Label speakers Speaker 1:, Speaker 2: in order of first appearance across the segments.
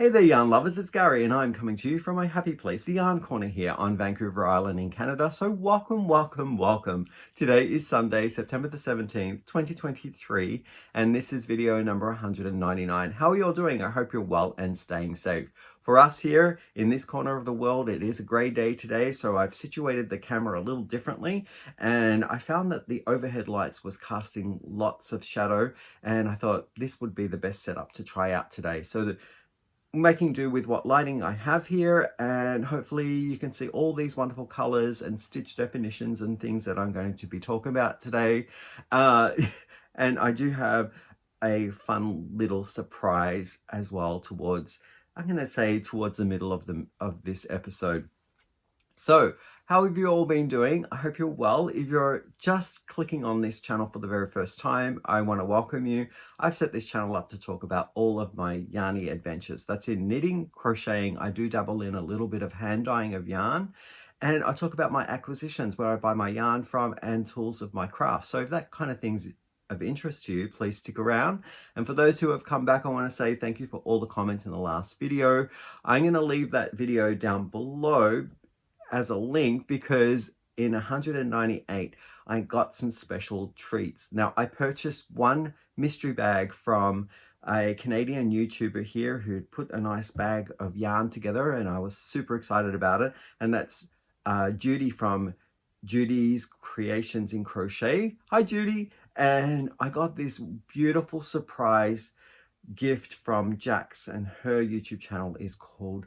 Speaker 1: Hey there yarn lovers, it's Gary and I'm coming to you from my happy place, the Yarn Corner here on Vancouver Island in Canada. So welcome. Today is Sunday, September the 17th, 2023, and this is video number 199. How are you all doing? I hope you're well and staying safe. For us here in this corner of the world, it is a great day today, so I've situated the camera a little differently, and I found that the overhead lights was casting lots of shadow, and I thought this would be the best setup to try out today. So making do with what lighting I have here, and hopefully you can see all these wonderful colors and stitch definitions and things that I'm going to be talking about today. And I do have a fun little surprise as well towards, I'm going to say towards the middle of this episode. So how have you all been doing? I hope you're well. If you're just clicking on this channel for the very first time, I want to welcome you. I've set this channel up to talk about all of my yarny adventures. That's in knitting, crocheting. I do dabble in a little bit of hand dyeing of yarn. And I talk about my acquisitions, where I buy my yarn from, and tools of my craft. So if that kind of thing's of interest to you, please stick around. And for those who have come back, I want to say thank you for all the comments in the last video. I'm going to leave that video down below as a link, because in 198 I got some special treats. Now, I purchased one mystery bag from a Canadian YouTuber here who put a nice bag of yarn together, and I was super excited about it. And that's Judy from Judy's Creations in Crochet. Hi Judy. And I got this beautiful surprise gift from Jax, and her YouTube channel is called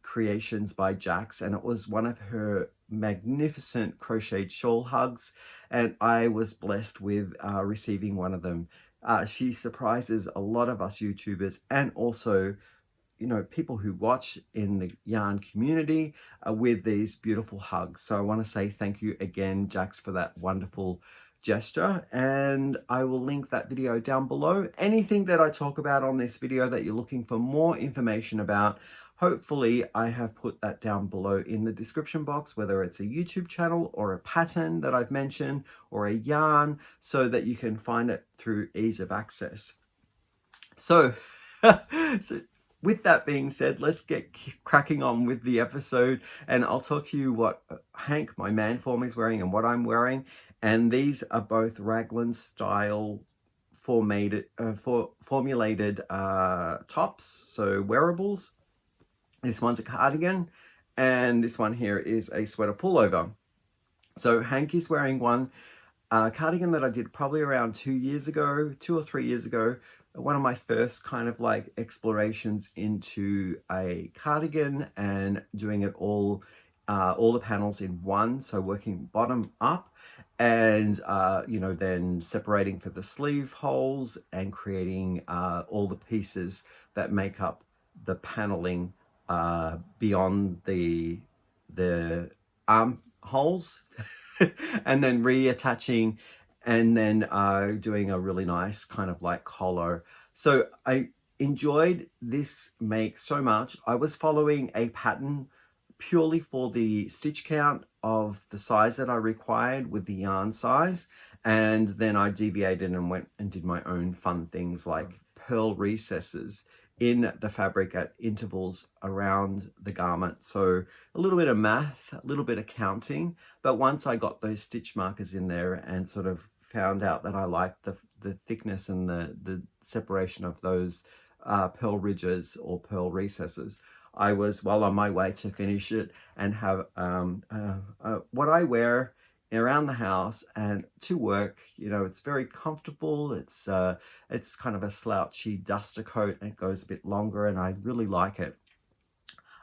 Speaker 1: Creations by Jax, and it was one of her magnificent crocheted shawl hugs, and I was blessed with receiving one of them. She surprises a lot of us YouTubers, and also, you know, people who watch in the yarn community with these beautiful hugs. So I want to say thank you again, Jax, for that wonderful gesture, and I will link that video down below. Anything that I talk about on this video that you're looking for more information about, hopefully I have put that down below in the description box, whether it's a YouTube channel or a pattern that I've mentioned or a yarn, so that you can find it through ease of access. So, with that being said, let's get cracking on with the episode, and I'll talk to you what Hank, my man form, is wearing and what I'm wearing. And these are both Raglan style formulated tops, so wearables. This one's a cardigan, and this one here is a sweater pullover. So Hank is wearing one cardigan that I did probably around 2 or 3 years ago. One of my first kind of like explorations into a cardigan, and doing it all the panels in one, so working bottom up, and you know, then separating for the sleeve holes and creating all the pieces that make up the paneling beyond the arm holes and then reattaching, and then doing a really nice kind of like collar. So I enjoyed this make so much. I was following a pattern purely for the stitch count of the size that I required with the yarn size, and then I deviated and went and did my own fun things like pearl recesses in the fabric at intervals around the garment. So a little bit of math, a little bit of counting, but once I got those stitch markers in there and sort of found out that I liked the thickness and the separation of those pearl ridges or pearl recesses, I was well on my way to finish it and have what I wear around the house and to work. You know, it's very comfortable. It's kind of a slouchy duster coat, and it goes a bit longer, and I really like it.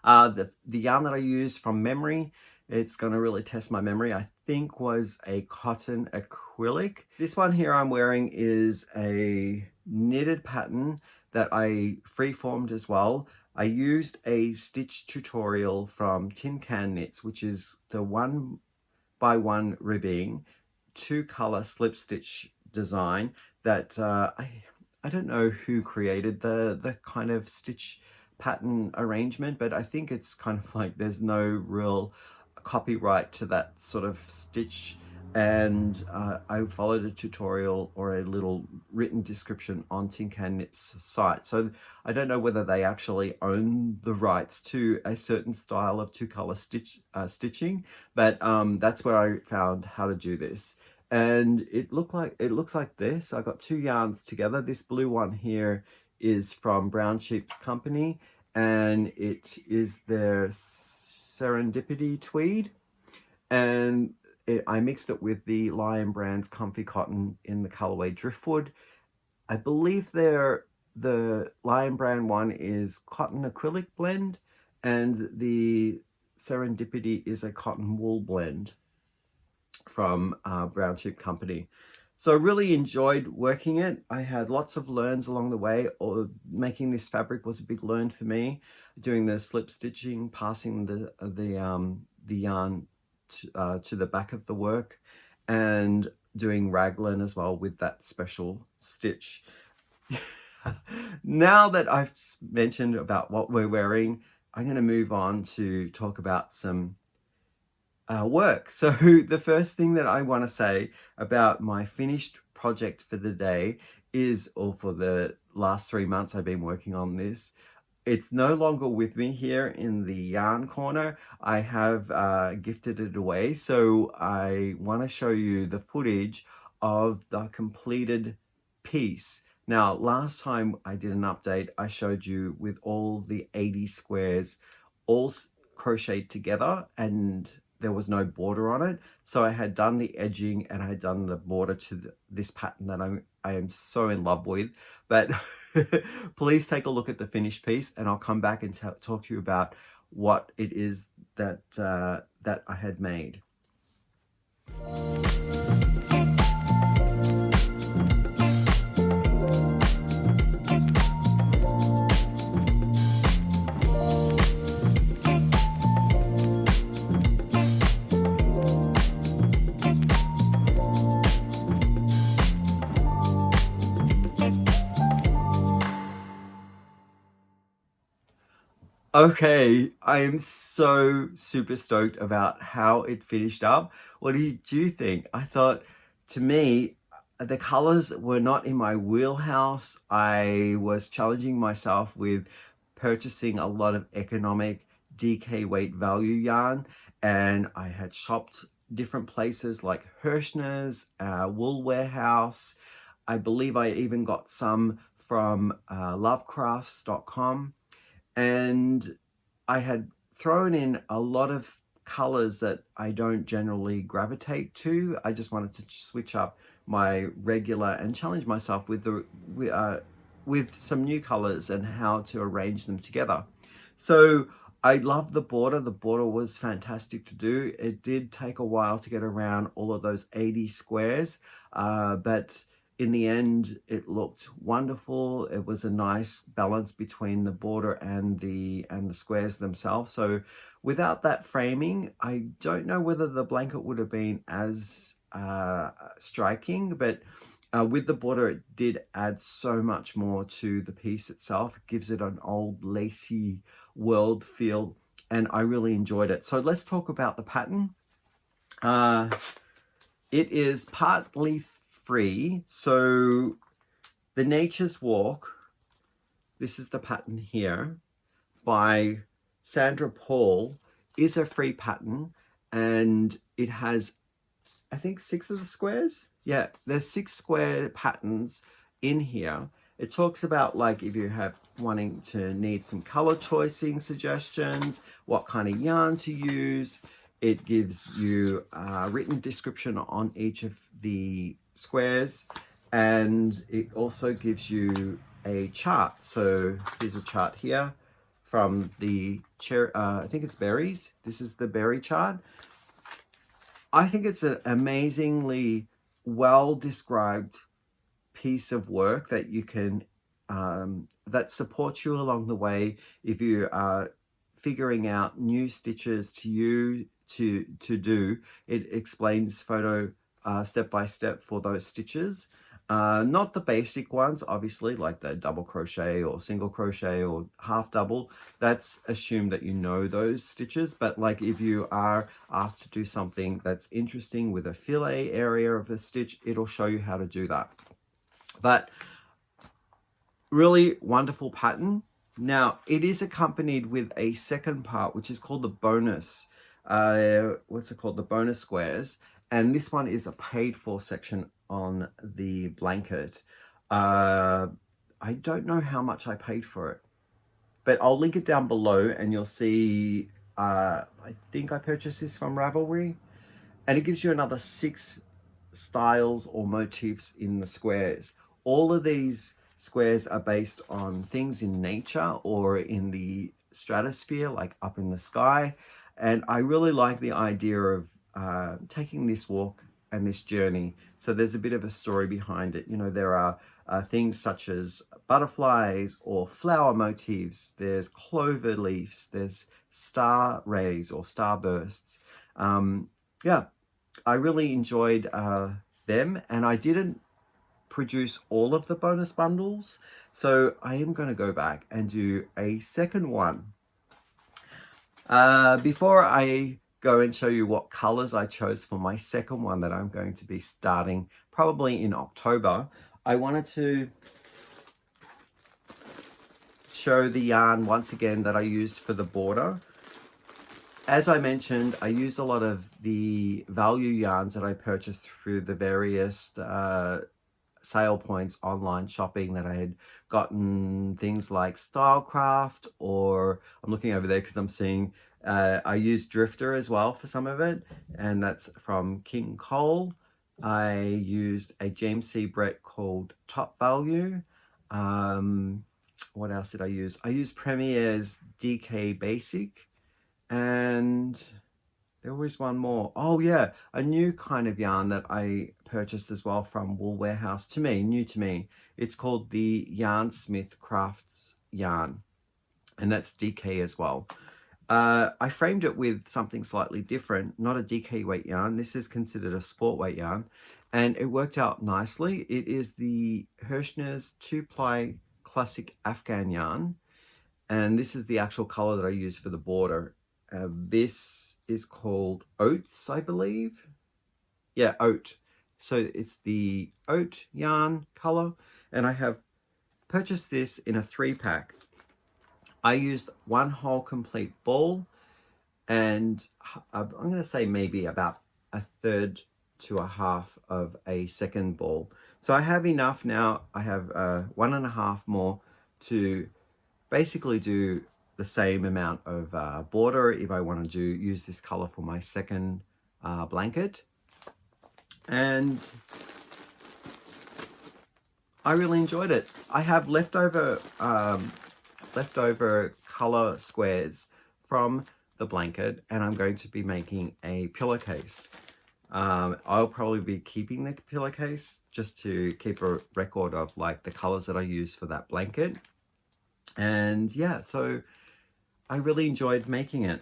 Speaker 1: The yarn that I use from memory, it's going to really test my memory, I think was a cotton acrylic. This one here I'm wearing is a knitted pattern that I freeformed as well. I used a stitch tutorial from Tin Can Knits, which is the 1x1 ribbing 2-color slip stitch design that I don't know who created the kind of stitch pattern arrangement, but I think it's kind of like there's no real copyright to that sort of stitch and I followed a tutorial or a little written description on Tin Can Knit's site. So I don't know whether they actually own the rights to a certain style of two-color stitching, but that's where I found how to do this. And it looks like this. I got two yarns together. This blue one here is from Brown Sheep's company, and it is their Serendipity Tweed. And I mixed it with the Lion Brand's Comfy Cotton in the colorway Driftwood. I believe the Lion Brand one is cotton acrylic blend, and the Serendipity is a cotton wool blend from Brown Sheep Company. So I really enjoyed working it. I had lots of learns along the way. Or making this fabric was a big learn for me. Doing the slip stitching, passing the yarn to the back of the work, and doing raglan as well with that special stitch. Now that I've mentioned about what we're wearing, I'm going to move on to talk about some work. So the first thing that I want to say about my finished project for the day is, or for the last 3 months I've been working on this, it's no longer with me here in the yarn corner. I have gifted it away. So I want to show you the footage of the completed piece. Now, last time I did an update, I showed you with all the 80 squares all crocheted together, and there was no border on it. So I had done the edging and I had done the border to this pattern that I am so in love with. But please take a look at the finished piece, and I'll come back and talk to you about what it is that that I had made. Okay, I am so super stoked about how it finished up. What did you think? I thought, to me, the colors were not in my wheelhouse. I was challenging myself with purchasing a lot of economic DK weight value yarn, and I had shopped different places like Hirschner's, Wool Warehouse. I believe I even got some from lovecrafts.com. And I had thrown in a lot of colors that I don't generally gravitate to. I just wanted to switch up my regular and challenge myself with some new colors and how to arrange them together. So I love the border. The border was fantastic to do. It did take a while to get around all of those 80 squares, but in the end, it looked wonderful. It was a nice balance between the border and the squares themselves. So without that framing, I don't know whether the blanket would have been as striking, but with the border, it did add so much more to the piece itself. It gives it an old lacy world feel, and I really enjoyed it. So let's talk about the pattern. It is partly free. So the Nature's Walk, this is the pattern here by Sandra Paul, is a free pattern, and it has, I think, 6 of the squares. Yeah, there's 6 square patterns in here. It talks about, like, if you have wanting to need some color choicing suggestions, what kind of yarn to use. It gives you a written description on each of the squares, and it also gives you a chart. So here's a chart here from the I think it's berries. This is the berry chart. I think it's an amazingly well described piece of work that you can that supports you along the way if you are figuring out new stitches to do. It explains photo step by step for those stitches. Not the basic ones, obviously, like the double crochet or single crochet or half double. That's assumed that you know those stitches, but like if you are asked to do something that's interesting with a fillet area of the stitch, it'll show you how to do that. But really wonderful pattern. Now, it is accompanied with a second part, which is called the bonus. What's it called? The bonus squares. And this one is a paid for section on the blanket. I don't know how much I paid for it, but I'll link it down below and you'll see, I think I purchased this from Ravelry, and it gives you another 6 styles or motifs in the squares. All of these squares are based on things in nature or in the stratosphere, like up in the sky. And I really like the idea of taking this walk and this journey. So there's a bit of a story behind it. You know, there are things such as butterflies or flower motifs. There's clover leaves. There's star rays or starbursts. Yeah, I really enjoyed them, and I didn't produce all of the bonus bundles, so I am going to go back and do a second one. Before I go and show you what colors I chose for my second one that I'm going to be starting probably in October, I wanted to show the yarn once again that I used for the border. As I mentioned, I used a lot of the value yarns that I purchased through the various sale points online shopping that I had gotten, things like Stylecraft, or I'm looking over there because I'm seeing I used Drifter as well for some of it, and that's from King Cole. I used a James C. Brett called Top Value. What else did I use? I used Premier's DK Basic, and there was one more. Oh yeah, a new kind of yarn that I purchased as well from Wool Warehouse, to me, new to me. It's called the Yarnsmith Crafts yarn, and that's DK as well. I framed it with something slightly different, not a DK weight yarn. This is considered a sport weight yarn, and it worked out nicely. It is the Hirschner's 2-ply classic Afghan yarn, and this is the actual color that I use for the border. This is called Oats, I believe. Yeah, Oat. So it's the Oat yarn color, and I have purchased this in a 3-pack. I used one whole complete ball, and I'm going to say maybe about a third to a half of a second ball. So I have enough now. I have 1.5 more to basically do the same amount of border if I want to use this color for my second blanket. And I really enjoyed it. I have leftover color squares from the blanket, and I'm going to be making a pillowcase. I'll probably be keeping the pillowcase just to keep a record of like the colors that I use for that blanket. And yeah, so I really enjoyed making it.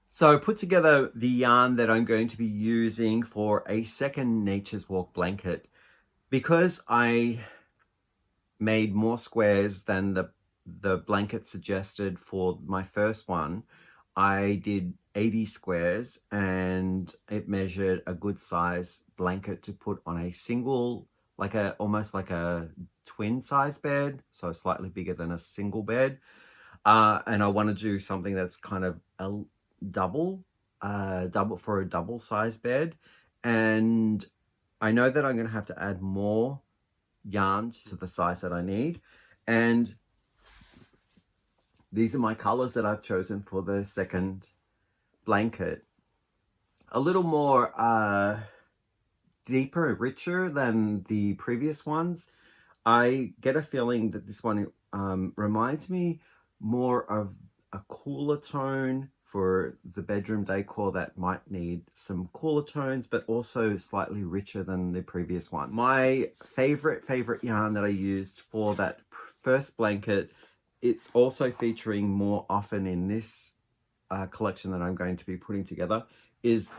Speaker 1: So I put together the yarn that I'm going to be using for a second Nature's Walk blanket. Because I made more squares than the blanket suggested for my first one, I did 80 squares, and it measured a good size blanket to put on a single, like almost like a twin size bed, so slightly bigger than a single bed. And I want to do something that's kind of a double for a double size bed. And I know that I'm going to have to add more yarn to the size that I need. And these are my colors that I've chosen for the second blanket. A little more deeper, richer than the previous ones. I get a feeling that this one reminds me more of a cooler tone for the bedroom decor that might need some cooler tones, but also slightly richer than the previous one. My favorite yarn that I used for that first blanket, it's also featuring more often in this collection that I'm going to be putting together, is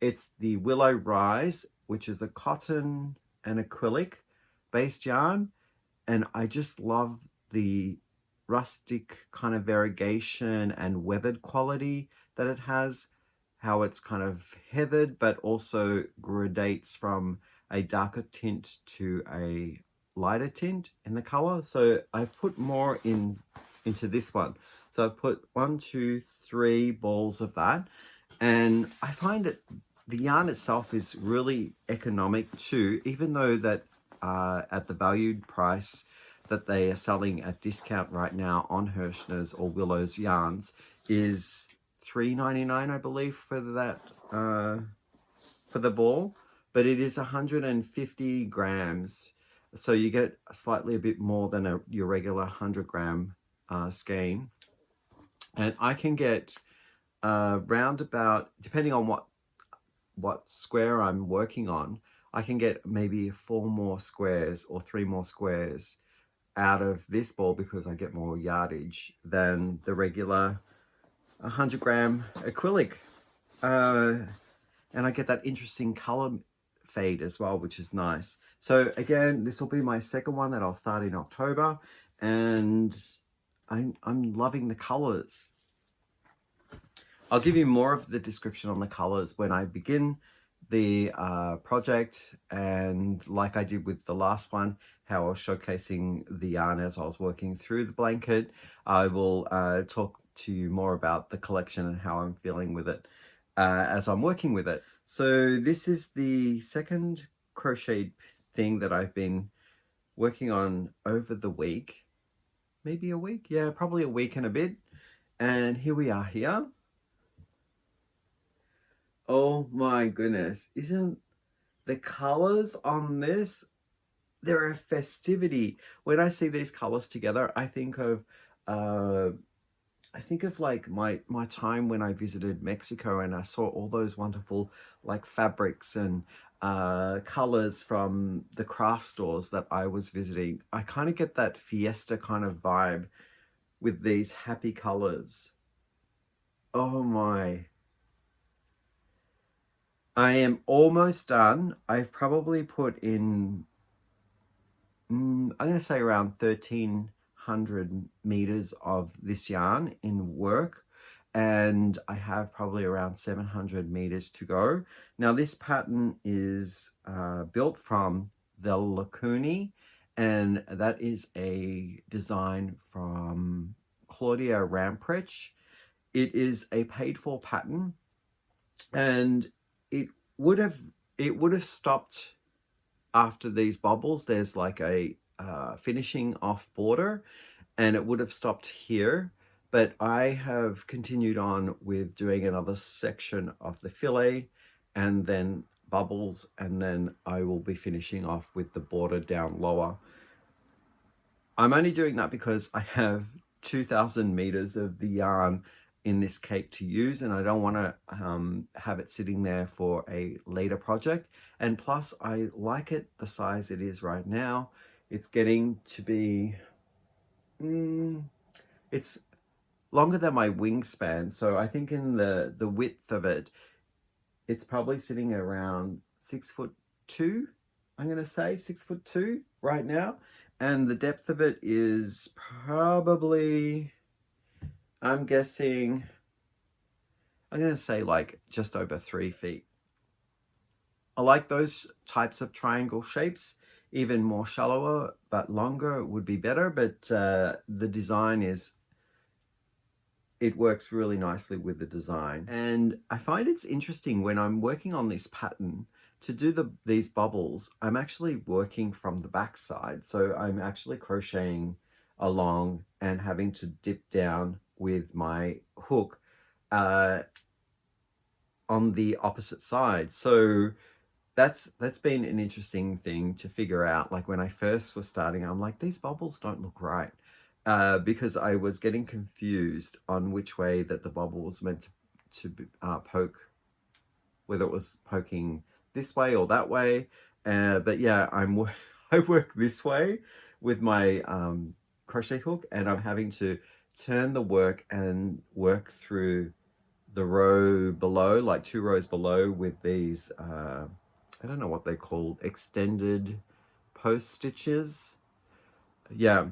Speaker 1: it's the Willow Rise which is a cotton and acrylic based yarn. And I just love the rustic kind of variegation and weathered quality that it has, how it's kind of heathered but also gradates from a darker tint to a lighter tint in the color. So I've put more into this one. So I've put 1, 2, 3 balls of that, and I find that the yarn itself is really economic too, even though that at the valued price that they are selling at discount right now on Hirschner's or Willow's yarns is $3.99, I believe, for that for the ball, but it is 150 grams, so you get slightly a bit more than your regular 100-gram skein. And I can get round about, depending on what square I'm working on, I can get maybe 4 more squares or 3 more squares out of this ball because I get more yardage than the regular 100-gram acrylic. And I get that interesting color fade as well, which is nice. So again, this will be my second one that I'll start in October, and I'm loving the colors. I'll give you more of the description on the colors when I begin the project, and like I did with the last one, how I was showcasing the yarn as I was working through the blanket. I will talk to you more about the collection and how I'm feeling with it as I'm working with it. So this is the second crochet thing that I've been working on over the week. Maybe a week? Yeah, probably a week and a bit. And here we are here. Oh my goodness, isn't the colors on this, they're a festivity. When I see these colors together, I think of like my time when I visited Mexico and I saw all those wonderful like fabrics and colors from the craft stores that I was visiting. I kind of get that fiesta kind of vibe with these happy colors. Oh my. I am almost done. I've probably put in, I'm going to say around 1,300 meters of this yarn in work, and I have probably around 700 meters to go. Now this pattern is built from the Lacuni, and that is a design from Claudia Ramprich. It is a paid for pattern, and it would have stopped after these bubbles. There's like a finishing off border, and it would have stopped here, but I have continued on with doing another section of the fillet and then bubbles, and then I will be finishing off with the border down lower. I'm only doing that because I have 2,000 meters of the yarn in this cake to use, and I don't want to have it sitting there for a later project. And plus I like it the size it is right now. It's getting to be it's longer than my wingspan, so I think in the width of it, it's probably sitting around 6'2". I'm gonna say 6'2" right now, and the depth of it is probably, I'm guessing, I'm going to say like just over 3 feet. I like those types of triangle shapes. Even more shallower but longer would be better, but the design is, it works really nicely with the design. And I find it's interesting when I'm working on this pattern to do these bubbles, I'm actually working from the back side. So I'm actually crocheting along and having to dip down with my hook on the opposite side. So that's been an interesting thing to figure out. Like when I first was starting, I'm like, these bubbles don't look right, because I was getting confused on which way that the bubble was meant to poke, whether it was poking this way or that way. But yeah, I work this way with my crochet hook, and I'm having to turn the work and work through the row below, like 2 rows below, with these I don't know what they're called, extended post stitches. Yeah,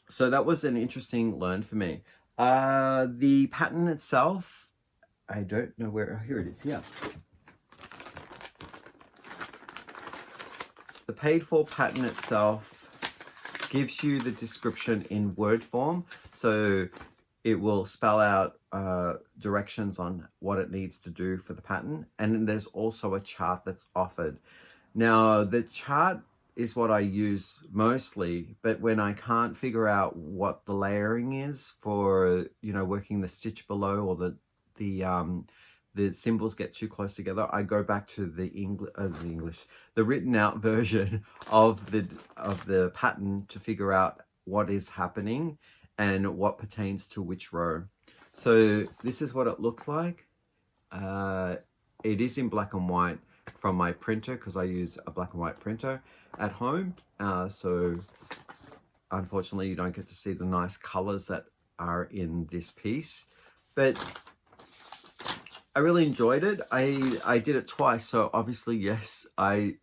Speaker 1: so that was an interesting learn for me. The pattern itself, I don't know where, oh, here it is, yeah. The paid for pattern itself gives you the description in word form, so it will spell out directions on what it needs to do for the pattern, and then there's also a chart that's offered. Now the chart is what I use mostly, but when I can't figure out what the layering is for, you know, working the stitch below, or the symbols get too close together, I go back to the written out version of the pattern to figure out what is happening and what pertains to which row. So this is what it looks like. It is in black and white from my printer, because I use a black and white printer at home. So unfortunately you don't get to see the nice colors that are in this piece, but I really enjoyed it. I did it twice, so obviously, yes, I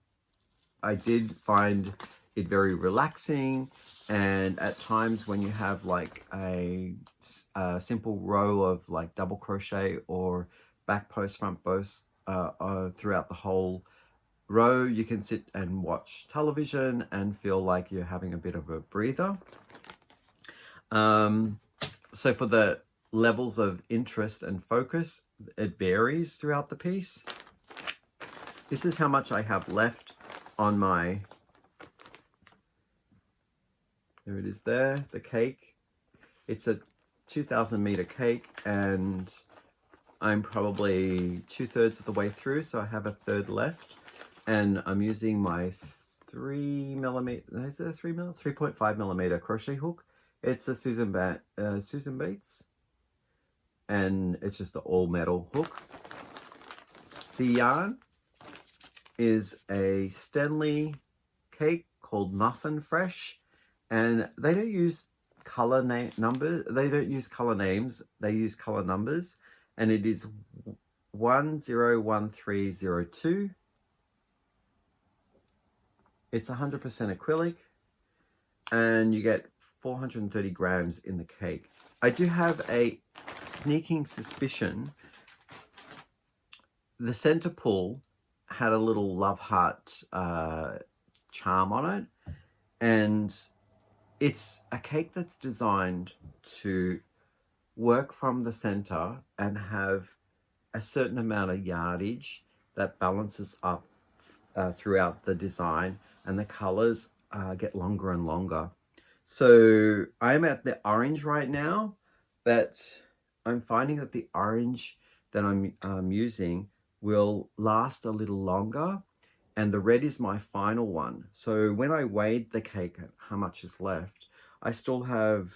Speaker 1: did find it very relaxing. And at times when you have like a simple row of like double crochet or back post, front post throughout the whole row, you can sit and watch television and feel like you're having a bit of a breather. So for the levels of interest and focus, it varies throughout the piece. This is how much I have left on my, there it is there, the cake. It's a 2,000 meter cake, and I'm probably 2/3 of the way through, so I have a third left, and I'm using my 3mm, is it a 3.5mm crochet hook. It's a Susan Bates, and it's just an all metal hook. The yarn is a Stanley cake called Muffin Fresh, and they don't use color numbers. They don't use color names. They use color numbers, and it is 101302. It's 100% acrylic, and you get 430 grams in the cake. I do have a sneaking suspicion the center pull had a little love heart charm on it, and it's a cake that's designed to work from the center and have a certain amount of yardage that balances up throughout the design, and the colors get longer and longer. So I'm at the orange right now, but I'm finding that the orange that I'm using will last a little longer, and the red is my final one. So when I weighed the cake, how much is left, I still have,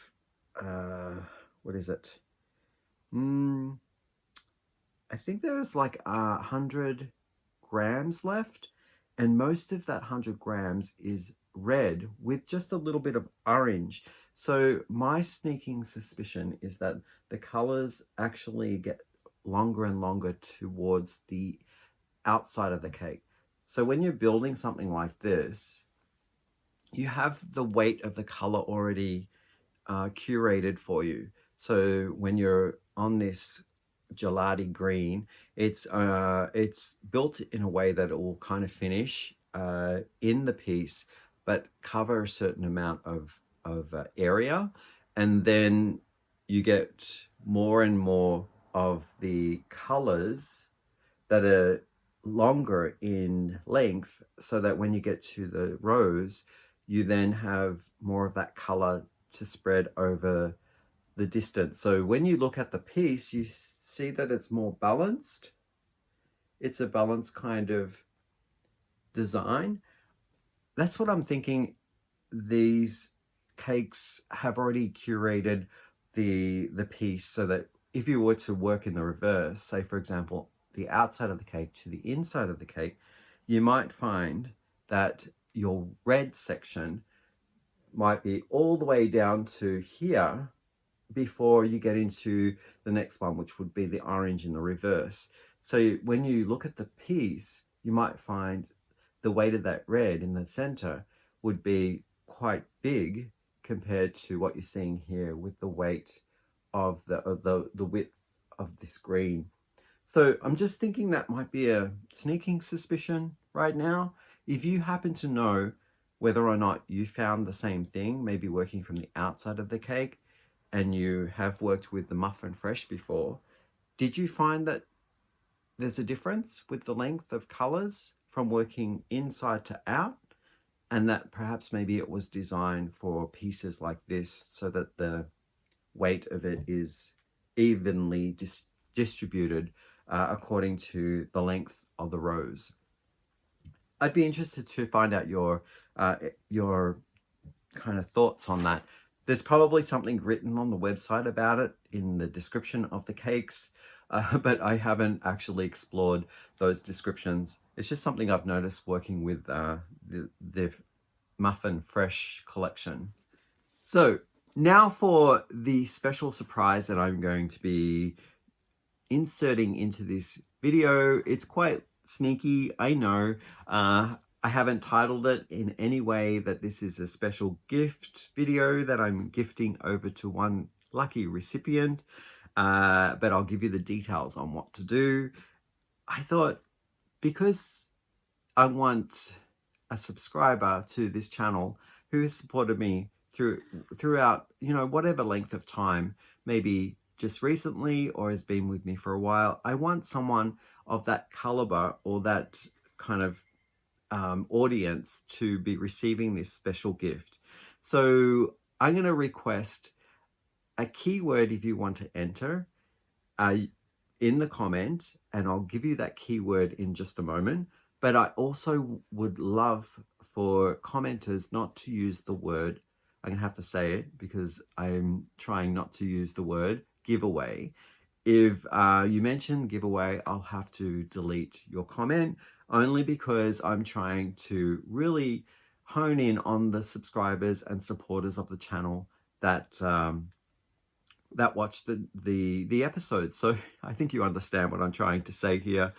Speaker 1: what is it? I think there's like 100 grams left, and most of that 100 grams is red with just a little bit of orange. So my sneaking suspicion is that the colors actually get longer and longer towards the outside of the cake. So when you're building something like this, you have the weight of the color already curated for you. So when you're on this gelati green, it's built in a way that it will kind of finish in the piece, but cover a certain amount of area, and then you get more and more of the colors that are longer in length, so that when you get to the rows, you then have more of that color to spread over the distance. So when you look at the piece, you see that it's more balanced. It's a balanced kind of design. That's what I'm thinking. These cakes have already curated the piece, so that if you were to work in the reverse, say for example the outside of the cake to the inside of the cake, you might find that your red section might be all the way down to here before you get into the next one, which would be the orange in the reverse. So when you look at the piece, you might find the weight of that red in the center would be quite big compared to what you're seeing here with the weight of the width of this green. So I'm just thinking that might be a sneaking suspicion right now. If you happen to know whether or not you found the same thing, maybe working from the outside of the cake, and you have worked with the muffin fresh before, did you find that there's a difference with the length of colors from working inside to out? And that perhaps maybe it was designed for pieces like this so that the weight of it is evenly distributed according to the length of the rows. I'd be interested to find out your kind of thoughts on that. There's probably something written on the website about it in the description of the cakes, but I haven't actually explored those descriptions. It's just something I've noticed working with the Muffin Fresh collection. So now for the special surprise that I'm going to be inserting into this video. It's quite sneaky, I know. I haven't titled it in any way that this is a special gift video that I'm gifting over to one lucky recipient, but I'll give you the details on what to do. I thought, because I want a subscriber to this channel who has supported me throughout, you know, whatever length of time, maybe just recently or has been with me for a while, I want someone of that caliber or that kind of audience to be receiving this special gift. So I'm going to request a keyword if you want to enter in the comment, and I'll give you that keyword in just a moment. But I also would love for commenters not to use the word, I'm going to have to say it because I'm trying not to use the word giveaway. If you mention giveaway, I'll have to delete your comment, only because I'm trying to really hone in on the subscribers and supporters of the channel that that watch the episodes. So I think you understand what I'm trying to say here.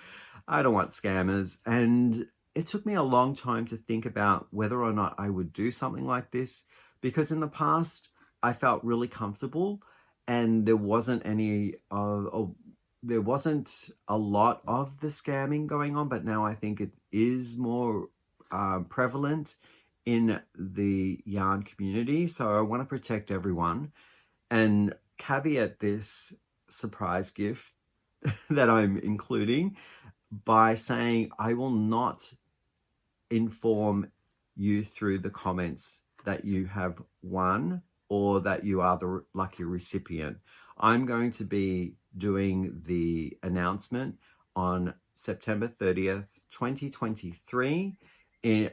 Speaker 1: I don't want scammers, and it took me a long time to think about whether or not I would do something like this, because in the past I felt really comfortable and there wasn't any there wasn't a lot of the scamming going on, but now I think it is more prevalent in the yarn community. So I want to protect everyone and caveat this surprise gift that I'm including by saying I will not inform you through the comments that you have won or that you are the lucky recipient. I'm going to be doing the announcement on September 30th, 2023.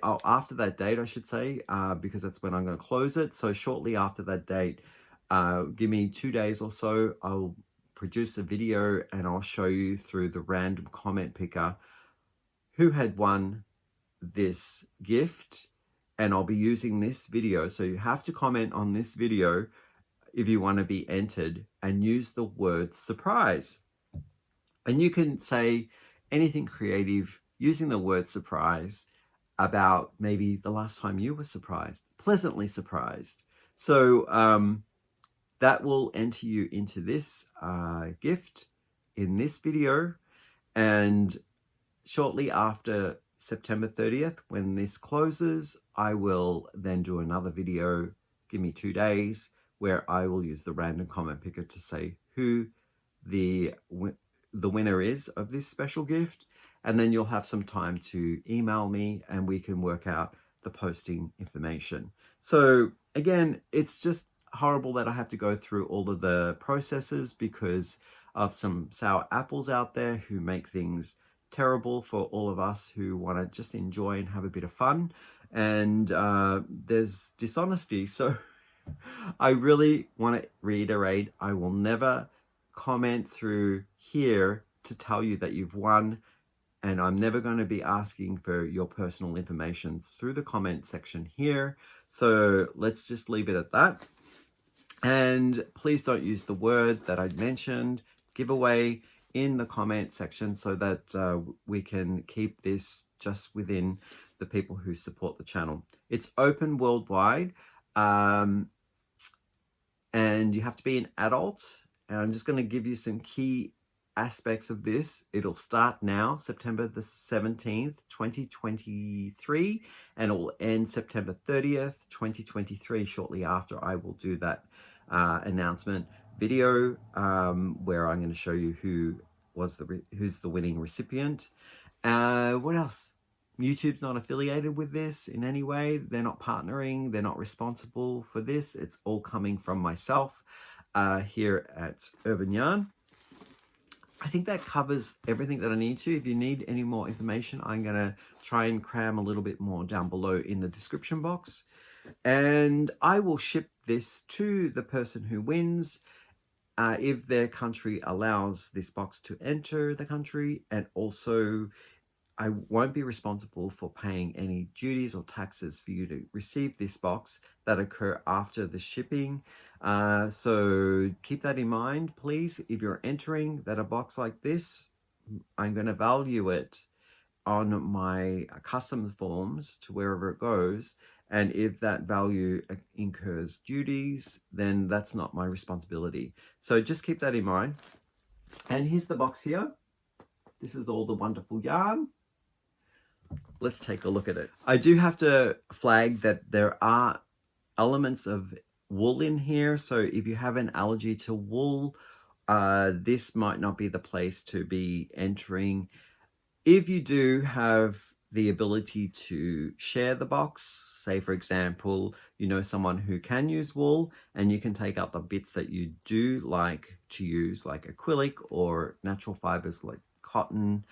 Speaker 1: After that date, I should say, because that's when I'm going to close it. So shortly after that date, give me 2 days or so, I'll produce a video and I'll show you through the random comment picker who had won this gift, and I'll be using this video. So you have to comment on this video if you want to be entered and use the word surprise. And you can say anything creative using the word surprise about maybe the last time you were surprised, pleasantly surprised. So that will enter you into this gift in this video. And shortly after September 30th, when this closes, I will then do another video, give me 2 days, where I will use the random comment picker to say who the winner is of this special gift. And then you'll have some time to email me and we can work out the posting information. So again, it's just horrible that I have to go through all of the processes because of some sour apples out there who make things terrible for all of us who want to just enjoy and have a bit of fun. And there's dishonesty. So I really want to reiterate, I will never comment through here to tell you that you've won, and I'm never going to be asking for your personal information through the comment section here. So let's just leave it at that. And please don't use the word that I mentioned, giveaway. in the comment section so that we can keep this just within the people who support the channel. It's open worldwide, and you have to be an adult. And I'm just going to give you some key aspects of this. It'll start now, September the 17th, 2023, and it will end September 30th, 2023. Shortly after, I will do that announcement video where I'm going to show you who's the winning recipient. What else? YouTube's not affiliated with this in any way. They're not partnering. They're not responsible for this. It's all coming from myself here at Urban Yarn. I think that covers everything that I need to. If you need any more information, I'm going to try and cram a little bit more down below in the description box. And I will ship this to the person who wins if their country allows this box to enter the country. And also, I won't be responsible for paying any duties or taxes for you to receive this box that occur after the shipping. So keep that in mind, please. If you're entering a box like this, I'm going to value it on my customs forms to wherever it goes. And if that value incurs duties, then that's not my responsibility. So just keep that in mind. And here's the box here. This is all the wonderful yarn. Let's take a look at it. I do have to flag that there are elements of wool in here. So if you have an allergy to wool, this might not be the place to be entering. If you do have the ability to share the box, say for example, you know someone who can use wool and you can take out the bits that you do like to use, like acrylic or natural fibers like cotton,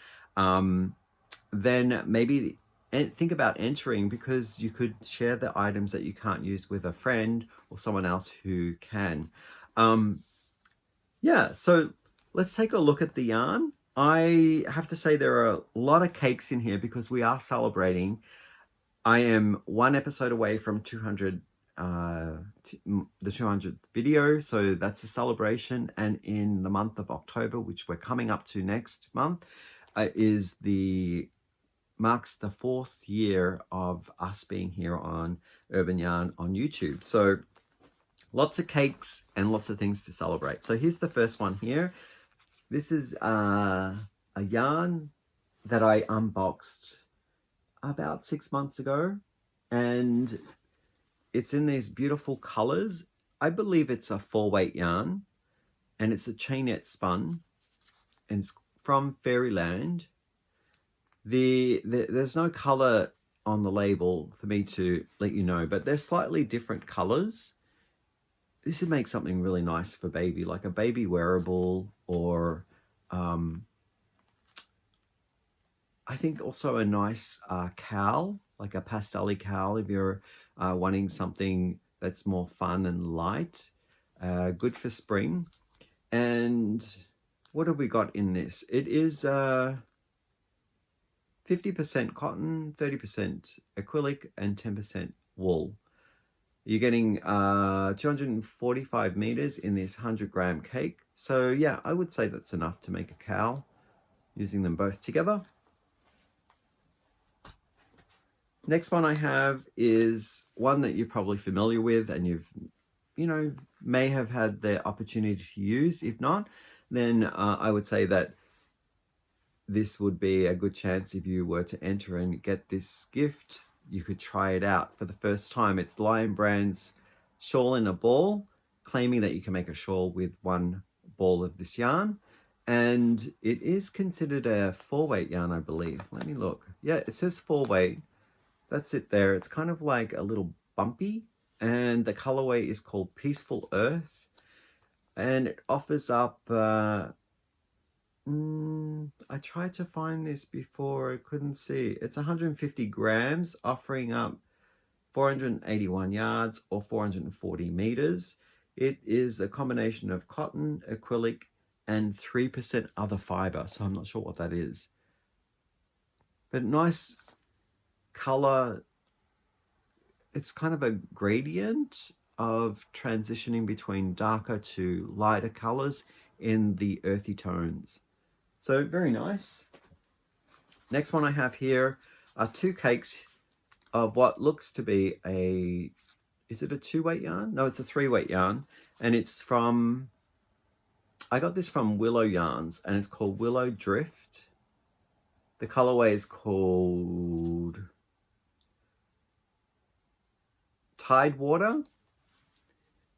Speaker 1: then maybe think about entering, because you could share the items that you can't use with a friend or someone else who can. Yeah, so let's take a look at the yarn. I have to say there are a lot of cakes in here because we are celebrating. I am one episode away from 200, the 200th video, so that's a celebration. And in the month of October, which we're coming up to next month, marks the 4th year of us being here on Urban Yarn on YouTube. So lots of cakes and lots of things to celebrate. So here's the first one here. This is a yarn that I unboxed about 6 months ago, and it's in these beautiful colors. I believe it's a 4-weight yarn, and it's a chainette spun, and it's from Fairyland. There's no color on the label for me to let you know, but they're slightly different colors. This would make something really nice for baby, like a baby wearable, or I think also a nice cowl, like a pastel-y cowl if you're wanting something that's more fun and light. Good for spring. And what have we got in this? It is 50% cotton, 30% acrylic, and 10% wool. You're getting 245 meters in this 100-gram cake. So yeah, I would say that's enough to make a cowl using them both together. Next one I have is one that you're probably familiar with and may have had the opportunity to use. If not, then I would say that this would be a good chance if you were to enter and get this gift. You could try it out for the first time. It's Lion Brand's Shawl in a Ball, claiming that you can make a shawl with one ball of this yarn. And it is considered a 4-weight yarn, I believe. Let me look. Yeah, it says 4-weight. That's it there. It's kind of like a little bumpy. And the colorway is called Peaceful Earth. And it offers up... I tried to find this before, I couldn't see. It's 150 grams, offering up 481 yards or 440 meters. It is a combination of cotton, acrylic, and 3% other fiber. So I'm not sure what that is. But nice color. It's kind of a gradient of transitioning between darker to lighter colors in the earthy tones. So very nice. Next one I have here are 2 cakes of what looks to be a, is it a 2-weight yarn? No, it's a 3-weight yarn. And it's from, I got this from Willow Yarns, and it's called Willow Drift. The colorway is called Tide Water.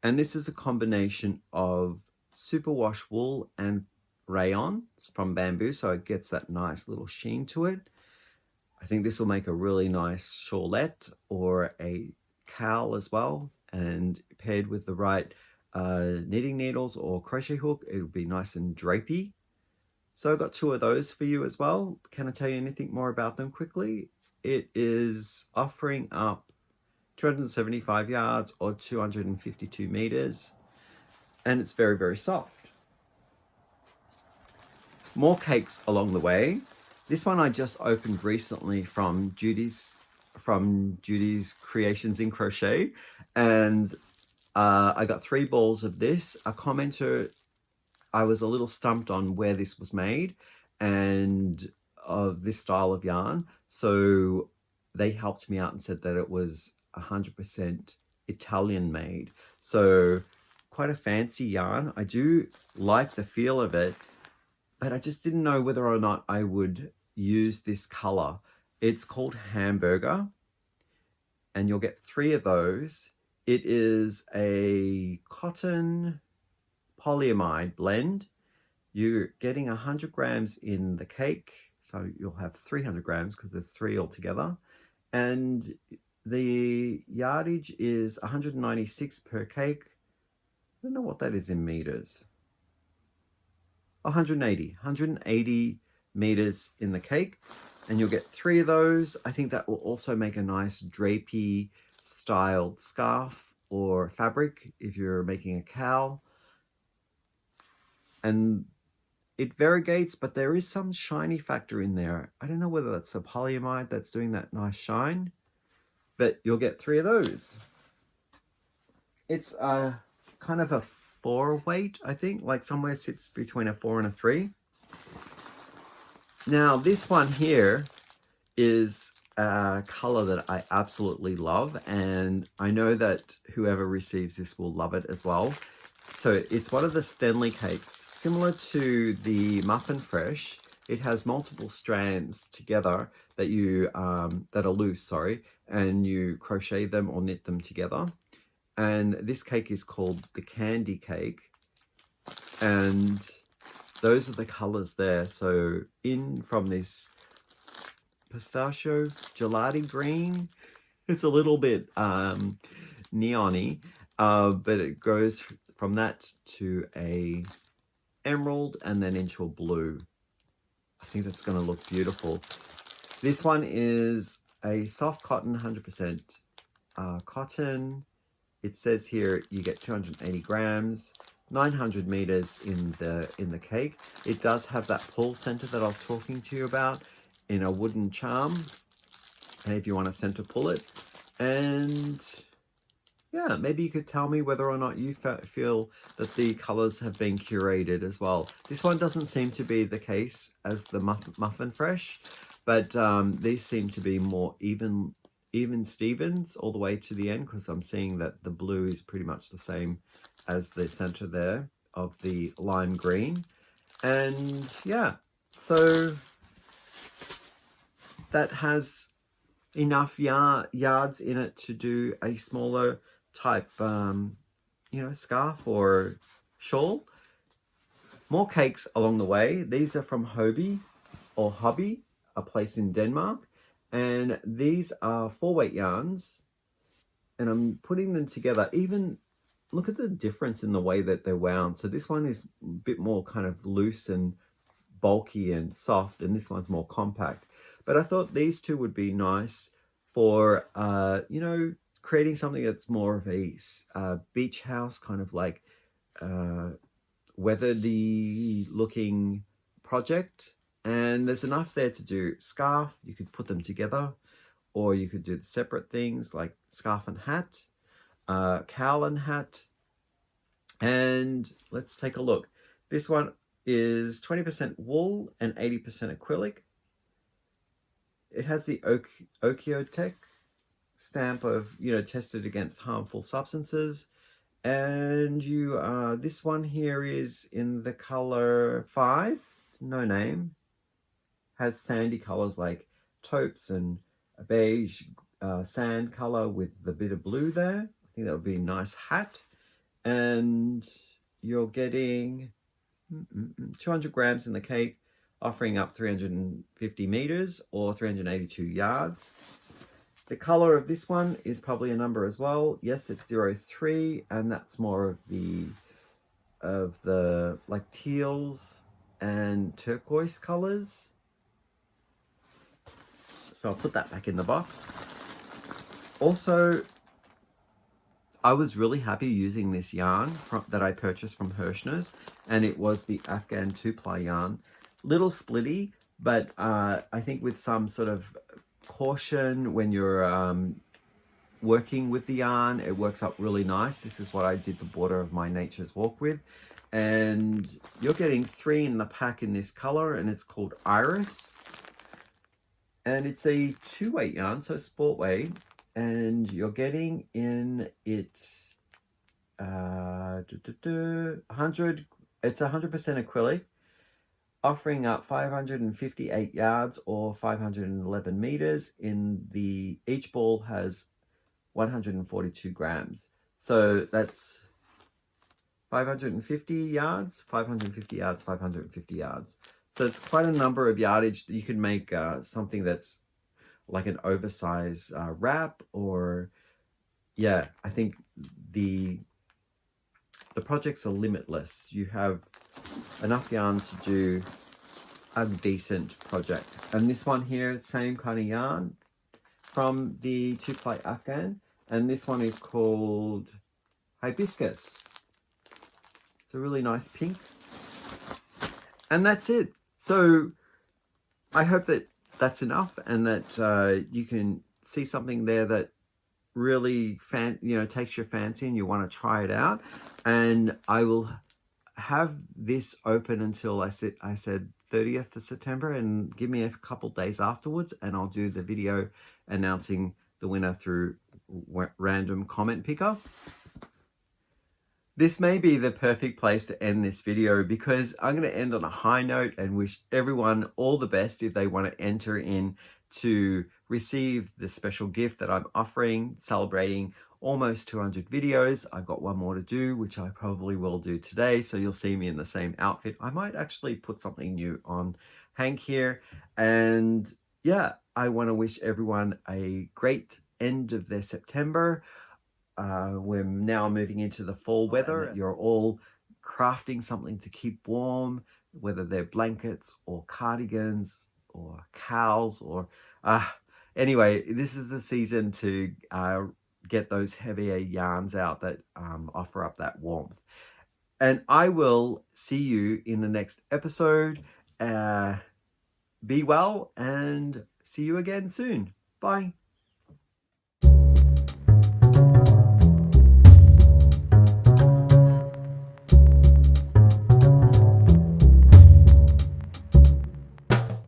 Speaker 1: And this is a combination of superwash wool and rayon from bamboo, so it gets that nice little sheen to it. I think this will make a really nice shawlette or a cowl as well, and paired with the right knitting needles or crochet hook, it would be nice and drapey. So I've got 2 of those for you as well. Can I tell you anything more about them quickly? It is offering up 275 yards or 252 meters, and it's very, very soft. More cakes along the way. This one I just opened recently from Judy's Creations in Crochet, and I got 3 balls of this. A commenter, I was a little stumped on where this was made and of this style of yarn, so they helped me out and said that it was 100% Italian made. So quite a fancy yarn. I do like the feel of it, but I just didn't know whether or not I would use this color. It's called Hamburger, and you'll get 3 of those. It is a cotton polyamide blend. You're getting 100 grams in the cake, so you'll have 300 grams because there's 3 altogether. And the yardage is 196 per cake. I don't know what that is in meters. 180 meters in the cake, and you'll get 3 of those. I think that will also make a nice drapey styled scarf or fabric if you're making a cowl. And it variegates, but there is some shiny factor in there. I don't know whether that's the polyamide that's doing that nice shine, but you'll get 3 of those. It's a kind of a 4-weight, I think, like somewhere sits between a 4 and a 3. Now this one here is a color that I absolutely love, and I know that whoever receives this will love it as well. So it's one of the Stanley cakes, similar to the Muffin Fresh. It has multiple strands together that you that are loose, sorry, and you crochet them or knit them together. And this cake is called the Candy Cake, and those are the colors there. So in from this pistachio gelati green, it's a little bit neon-y, but it goes from that to a emerald and then into a blue. I think that's going to look beautiful. This one is a soft cotton, 100% cotton. It says here you get 280 grams, 900 meters in the cake. It does have that pull center that I was talking to you about in a wooden charm, and if you want to center pull it. And yeah, maybe you could tell me whether or not you feel that the colors have been curated as well. This one doesn't seem to be the case as the Muffin Fresh, but these seem to be more even Stevens all the way to the end, because I'm seeing that the blue is pretty much the same as the center there of the lime green. And yeah, so that has enough yards in it to do a smaller type scarf or shawl. More cakes along the way. These are from Hobby, a place in Denmark, and these are 4-weight yarns, and I'm putting them together. Even look at the difference in the way that they're wound. So this one is a bit more kind of loose and bulky and soft, and this one's more compact. But I thought these two would be nice for creating something that's more of a beach house, kind of like weathered-y looking project. And there's enough there to do scarf. You could put them together, or you could do separate things like scarf and hat, cowl and hat. And let's take a look. This one is 20% wool and 80% acrylic. It has the Okiotech stamp of, tested against harmful substances. And this one here is in the color 5, no name. Has sandy colors like taupes and a beige sand color with the bit of blue there. I think that would be a nice hat. And you're getting 200 grams in the cake, offering up 350 meters or 382 yards. The color of this one is probably a number as well. Yes, it's 03, and that's more of the like teals and turquoise colors. So I'll put that back in the box. Also, I was really happy using this yarn that I purchased from Hirschner's, and it was the Afghan 2-ply yarn. Little splitty, but I think with some sort of caution when you're working with the yarn, it works up really nice. This is what I did the border of my Nature's Walk with. And you're getting 3 in the pack in this color, and it's called Iris. And it's a 2-weight yarn, so sport weight. And you're getting in it 100, it's 100% acrylic, offering up 558 yards or 511 meters. Each ball has 142 grams. So that's 550 yards, 550 yards, 550 yards. So it's quite a number of yardage. You can make something that's like an oversized wrap, or I think the projects are limitless. You have enough yarn to do a decent project. And this one here, same kind of yarn from the 2-ply Afghan, and this one is called Hibiscus. It's a really nice pink. And that's it. So I hope that that's enough, and that you can see something there that really takes your fancy and you want to try it out. And I will have this open until I said 30th of September, and give me a couple days afterwards, and I'll do the video announcing the winner through random comment picker. This may be the perfect place to end this video, because I'm going to end on a high note and wish everyone all the best if they want to enter in to receive the special gift that I'm offering, celebrating almost 200 videos. I've got one more to do, which I probably will do today, so you'll see me in the same outfit. I might actually put something new on Hank here. And I want to wish everyone a great end of their September. We're now moving into the fall weather. You're all crafting something to keep warm, whether they're blankets or cardigans or cows or anyway, this is the season to get those heavier yarns out that offer up that warmth. And I will see you in the next episode. Be well, and see you again soon. Bye.